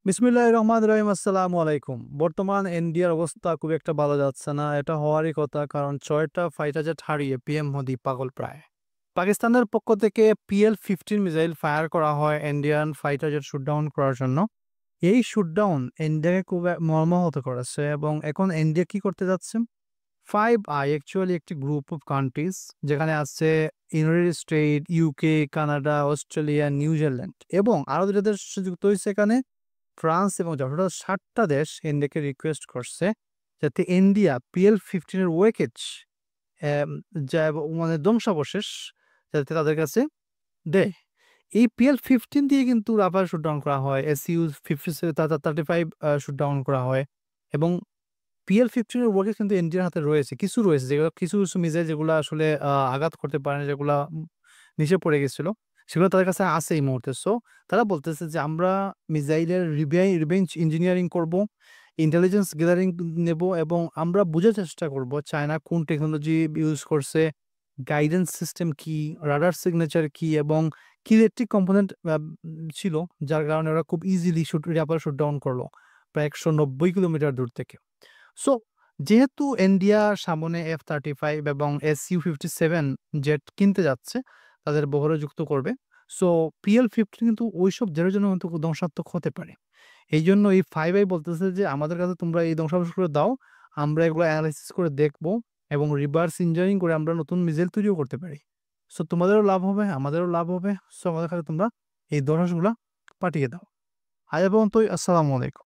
বিসমিল্লাহির রহমানির রহিম। আসসালামু আলাইকুম। বর্তমান ইন্ডিয়ার অবস্থা খুব একটা ভালো যাচ্ছে না। এটা হওয়ারই কথা, কারণ ৬টা ফাইটার জেট হারিয়ে পিএম মোদি পাগল প্রায়। পাকিস্তানের পক্ষ থেকে PL-15 মিসাইল ফায়ার করা হয় ইন্ডিয়ান ফাইটার জেট শুটডাউন করার জন্য। এই শুটডাউন ইন্ডিয়াকে খুব মর্মাহত করেছে এবং এখন ইন্ডিয়া কি করতে যাচ্ছে? 5 অ্যাকচুয়ালি একটি গ্রুপ অফ কান্ট্রিজ, যেখানে আছে United state, UK, Canada, Australia, New Zealand এবং আরো ২ টা দেশ যুক্ত হইছে এখানে। ফ্রান্স এবং টোটাল ৭ টা দেশ ইন্ডিয়াকে রিকোয়েস্ট করছে যাতে ইন্ডিয়া PL-15 এর ওয়েকেজ অ্যাম যা মানে ধ্বংসাবশেষ যাতে তাদের কাছে দেয়। এই PL-15 দিয়ে কিন্তু রাফাল শুটডাউন করা হয়, SU-57 শুটডাউন করা হয় এবং PL-15 এর ওয়েকেজ কিন্তু ইন্ডিয়ার হাতে রয়েছে। রয়েছে যেগুলো কিছু মিসাইল যেগুলা আসলে আঘাত করতে পারে না, যেগুলা নিচে পড়ে গেছিল, সেগুলো তাদের কাছে আছে এই মুহূর্তে। সো তারা বলতেছে যে আমরা মিসাইলের রিভেঞ্জ ইঞ্জিনিয়ারিং করব, ইন্টেলিজেন্স গ্যাদারিং নেব এবং আমরা বুঝার চেষ্টা করব চায়না কোন টেকনোলজি ইউজ করছে, গাইডেন্স সিস্টেম কি, রাডার সিগনেচার কি এবং কি ইলেকট্রিক কম্পোনেন্ট ছিল যার কারণে ওরা খুব ইজিলি রাফাল শুটডাউন করলো প্রায় ১৯০ কিলোমিটার দূর থেকে। সো যেহেতু ইন্ডিয়া সামনে F-35 এবং SU-57 জেট কিনতে যাচ্ছে, তাদের বহরে যুক্ত করবে। সো PL-15 কিন্তু ওইসব জেটের জন্য কিন্তু ধ্বংসাত্মক হতে পারে। এইজন্য এই 5 আই বলতেছে যে আমাদের কাছে তোমরা এই ধ্বংসাবশেষগুলো দাও। আমরা এগুলো এনালাইসিস করে দেখব এবং রিভার্স ইঞ্জিনিয়ারিং করে আমরা নতুন মিসাইল তৈরিও করতে পারি। সো তোমাদেরও লাভ হবে, আমাদেরও লাভ হবে। সো আমাদের কাছে তোমরা এই ধ্বংসাবশেষগুলা পাঠিয়ে দাও। আজ এ পর্যন্তই। আসসালামু আলাইকুম।